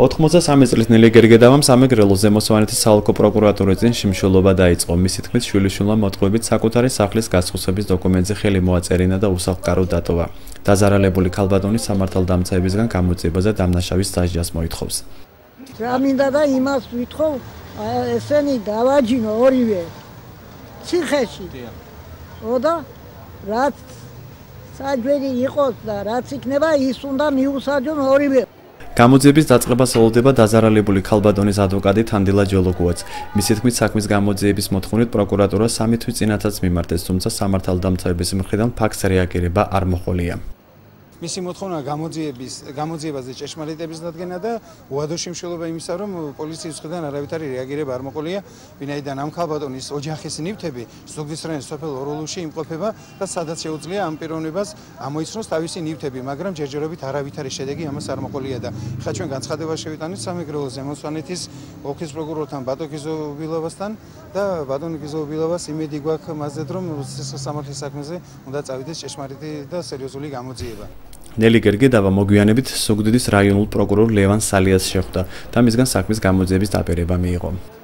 83 წლის ნელი გერგედავამ სამეგრელოს ზემოსვანეთის საოლქო პროკურატურის წინ შიმშილობა დაიწყო. მისი თქმით, შვილიშვილმა მოტყუებით საკუთარი სახლის გასხუსების დოკუმენტზე ხელი მოაწერინა და უსახლკარო დატოვა. დაზარალებული ქალბატონი სამართალდამცავებისგან გამოძიებაზე დამნაშავის დასჯას მოითხოვს. რა მინდა და იმას ვითხოვ, ესენი დავაჯინო ორივე ციხეში. და რაც საჯვარი იყოს და რაც იქნება, ის უნდა მიუსაჯონ ორივე. გამოძიების დაწყებას ელოდება დაზარალებული ქალბატონის ადვოკატი თანდილა ჯოლოგუაც. მისი თქმით, საქმის გამოძიების მოთხოვნით პროკურატურა 3 თვის წინათაც მიმართეს, თუმცა სამართალდამცავების მხრიდან ფაქტს რეაგირება არ მოჰყოლია. მისი მოთხოვნა გამოძიებაზე ჭეშმარიტების დადგენა და უადო შიმშილობა იმისა, რომ პოლიციის მხრიდან არავითარი რეაგირება არ მოყოლია, ვინაიდან ამ ქალბატონის ოჯახის ნივთები ზუგდისრაიონის სოფელ ოროლუში იმყოფება და სადაც შეუძლია ამ პიროვნებას ამოიცნოს თავისი ნივთები, მაგრამ ჯერჯერობით არავითარი შედეგი ამას არ მოყოლია და ხა ჩვენ განცხადება შევიტანით სამეგრელოს ზემოსვანეთის ოლქის პროკურორთან ბატონ გიზოვილოვასთან და ბატონ გიზოვილოვას იმედი გვაქვს მასზე, რომ სამართლის საქმეზე უნდა წავიდეს ჭეშმარიტი და სერიოზული გამოძიება. ნელი გერგედავა მოგვიანებით ზუგდიდის რაიონულ პროკურორ ლევან სალიას შეხვდა და მისგან საქმის გამოძიების დაპირება მიიღო.